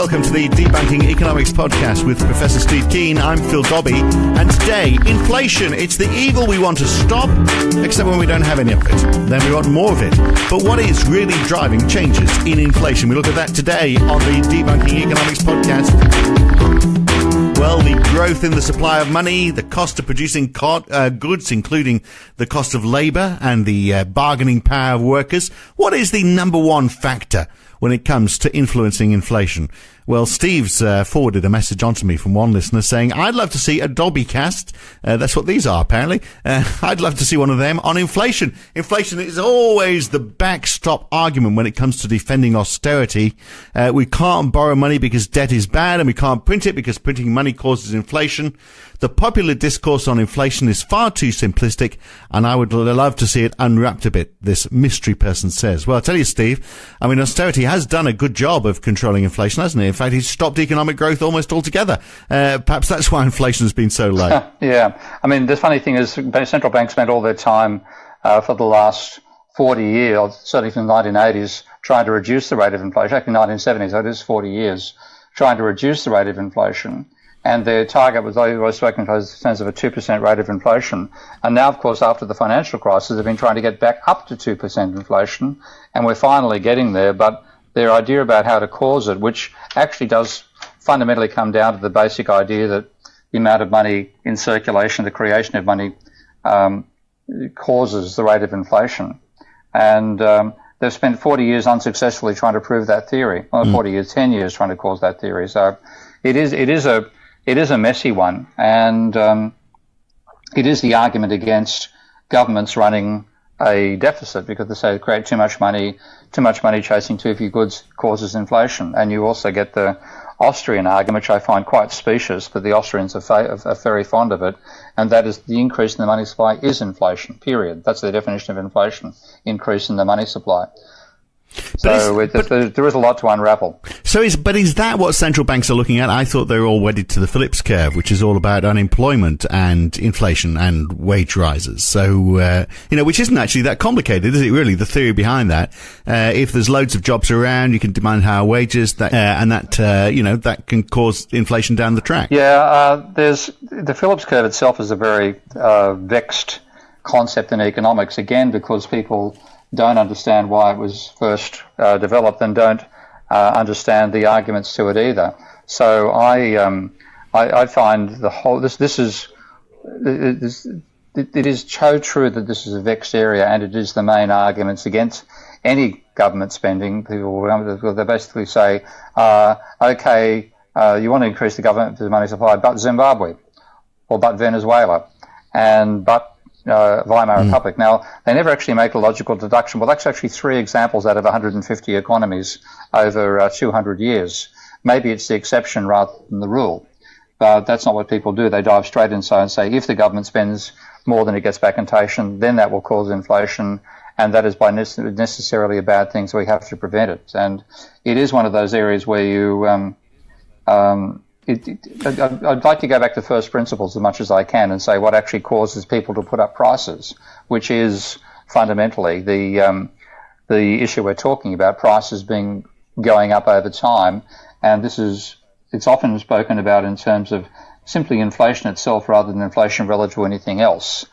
welcome to the Debunking Economics podcast with Professor Steve Keen. I'm Phil Dobbie, and today, inflation. It's the evil we want to stop, except when we don't have any of it. Then we want more of it. But what is really driving changes in inflation? We look at that today on the Debunking Economics podcast. Well, the growth in the supply of money, the cost of producing goods, including the cost of labour and the bargaining power of workers. What is the number one factor when it comes to influencing inflation? Well, Steve's forwarded a message onto me from one listener saying, I'd love to see a Dobbie cast. That's what these are, apparently. I'd love to see one of them on inflation. Inflation is always the backstop argument when it comes to defending austerity. We can't borrow money because debt is bad, and we can't print it because printing money causes inflation. The popular discourse on inflation is far too simplistic, and I would love to see it unwrapped a bit, this mystery person says. Well, I'll tell you, Steve, I mean, austerity has done a good job of controlling inflation, hasn't it? In fact, it's stopped economic growth almost altogether. Perhaps that's why inflation has been so low. Yeah. I mean, the funny thing is central banks spent all their time for the last 40 years, certainly from the 1980s, trying to reduce the rate of inflation. Actually, 1970s, so it is 40 years, trying to reduce the rate of inflation. And their target was always spoken in terms of a 2% rate of inflation. And now, of course, after the financial crisis, they've been trying to get back up to 2% inflation. And we're finally getting there. But their idea about how to cause it, which actually does fundamentally come down to the basic idea that the amount of money in circulation, the creation of money, causes the rate of inflation. And they've spent 40 years unsuccessfully trying to prove that theory. Well, 40 years, 10 years trying to cause that theory. So it is a messy one, and it is the argument against governments running a deficit because they say create too much money chasing too few goods causes inflation. And you also get the Austrian argument, which I find quite specious, but the Austrians are very fond of it, and that is the increase in the money supply is inflation, period. That's their definition of inflation, increase in the money supply. So there is a lot to unravel. So is that what central banks are looking at? I thought they were all wedded to the Phillips curve, which is all about unemployment and inflation and wage rises. So, which isn't actually that complicated, is it really? The theory behind that. If there's loads of jobs around, you can demand higher wages, that can cause inflation down the track. Yeah, there's the Phillips curve itself is a very vexed concept in economics, again, because people don't understand why it was first developed and don't understand the arguments to it either. So I find the whole it is so true that this is a vexed area, and it is the main arguments against any government spending. People they basically say, okay, you want to increase the government money supply, but Zimbabwe, or but Venezuela, and but Weimar Republic. Now, they never actually make a logical deduction. Well, that's actually three examples out of 150 economies over 200 years. Maybe it's the exception rather than the rule. But that's not what people do. They dive straight inside and say, if the government spends more than it gets back in inflation, then that will cause inflation, and that is by necessarily a bad thing, so we have to prevent it. And it is one of those areas where you I'd like to go back to first principles as much as I can and say what actually causes people to put up prices, which is fundamentally the issue we're talking about, prices going up over time. And it's often spoken about in terms of simply inflation itself rather than inflation relative to anything else.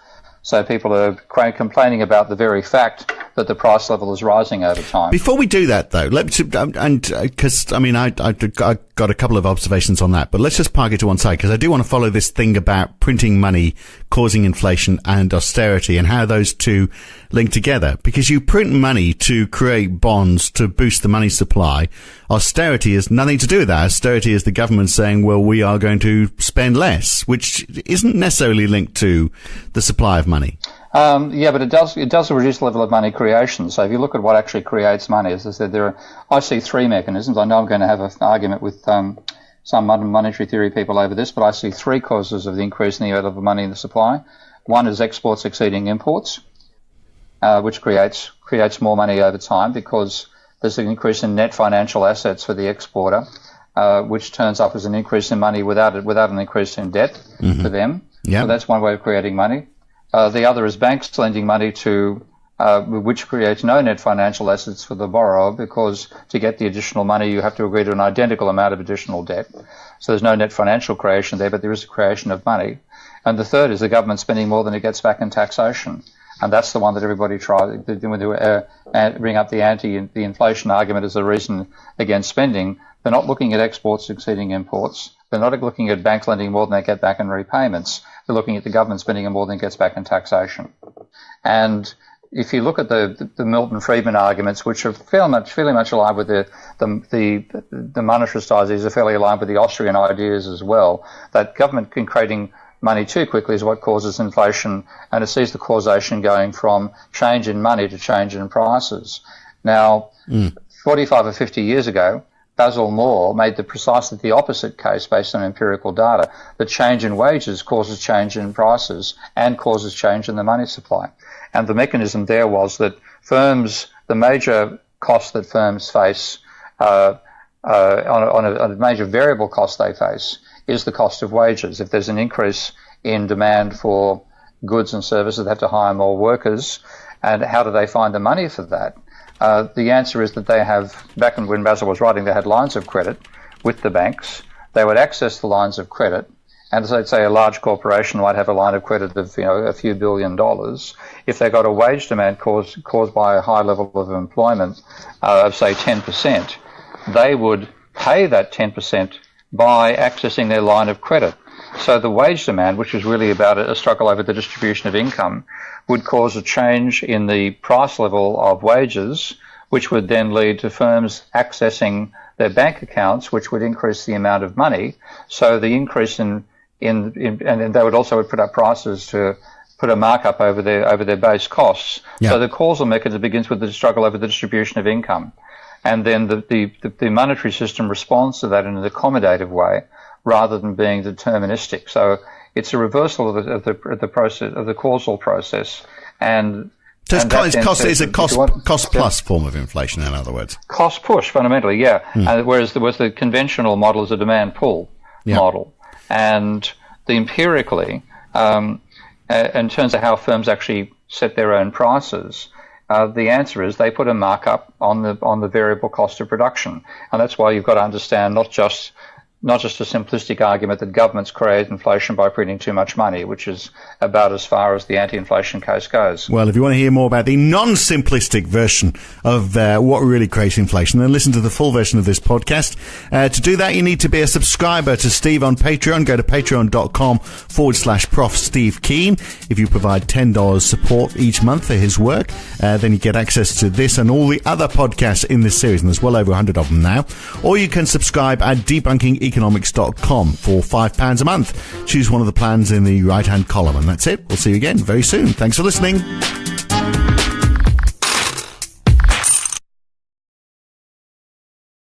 So people are complaining about the very fact that the price level is rising over time. Before we do that, though, because I got a couple of observations on that, but let's just park it to one side, because I do want to follow this thing about printing money causing inflation and austerity and how those two link together. Because you print money to create bonds to boost the money supply. Austerity has nothing to do with that. Austerity is the government saying, well, we are going to spend less, which isn't necessarily linked to the supply of money. Yeah, but it does reduce the level of money creation. So if you look at what actually creates money, as I said, I see three mechanisms. I know I'm going to have an argument with some monetary theory people over this, but I see three causes of the increase in the level of money in the supply. One is exports exceeding imports, which creates more money over time because there's an increase in net financial assets for the exporter, which turns up as an increase in money without an increase in debt for them. Yep. So that's one way of creating money. The other is banks lending money to which creates no net financial assets for the borrower, because to get the additional money you have to agree to an identical amount of additional debt. So there's no net financial creation there, but there is a creation of money. And the third is the government spending more than it gets back in taxation. And that's the one that everybody tries when they bring up the inflation argument as a reason against spending. They're not looking at exports exceeding imports. They're not looking at banks lending more than they get back in repayments. They're looking at the government spending more than it gets back in taxation. And if you look at the Milton Friedman arguments, which are fairly much aligned with the monetarist ideas, are fairly aligned with the Austrian ideas as well, that government creating money too quickly is what causes inflation, and it sees the causation going from change in money to change in prices. Now, 45 or 50 years ago, Basil Moore made precisely the opposite case based on empirical data, that change in wages causes change in prices and causes change in the money supply. And the mechanism there was that the major cost that firms face, on a major variable cost they face, is the cost of wages. If there's an increase in demand for goods and services, they have to hire more workers. And how do they find the money for that? The answer is that they have, back when Basil was writing, they had lines of credit with the banks. They would access the lines of credit. And so, say a large corporation might have a line of credit of, a few $1 billion. If they got a wage demand caused by a high level of employment of, say, 10%, they would pay that 10% by accessing their line of credit. So the wage demand, which is really about a struggle over the distribution of income, would cause a change in the price level of wages, which would then lead to firms accessing their bank accounts, which would increase the amount of money. So the increase and they would also put up prices to put a markup over their base costs. Yeah. So the causal mechanism begins with the struggle over the distribution of income. And then the monetary system responds to that in an accommodative way rather than being deterministic. So it's a reversal of the process, of the causal process. And so it's a cost plus form of inflation, in other words. Cost push, fundamentally, yeah. And whereas there was the conventional model is a demand pull model. And empirically, in terms of how firms actually set their own prices, the answer is they put a markup on the variable cost of production, and that's why you've got to understand not just a simplistic argument that governments create inflation by printing too much money, which is about as far as the anti-inflation case goes. Well, if you want to hear more about the non-simplistic version of what really creates inflation, then listen to the full version of this podcast. To do that, you need to be a subscriber to Steve on Patreon. Go to patreon.com/Prof Steve Keen. If you provide $10 support each month for his work, then you get access to this and all the other podcasts in this series, and there's well over 100 of them now. Or you can subscribe at debunkingeconomics.com for £5 a month. Choose one of the plans in the right-hand column, and that's it. We'll see you again very soon. Thanks for listening.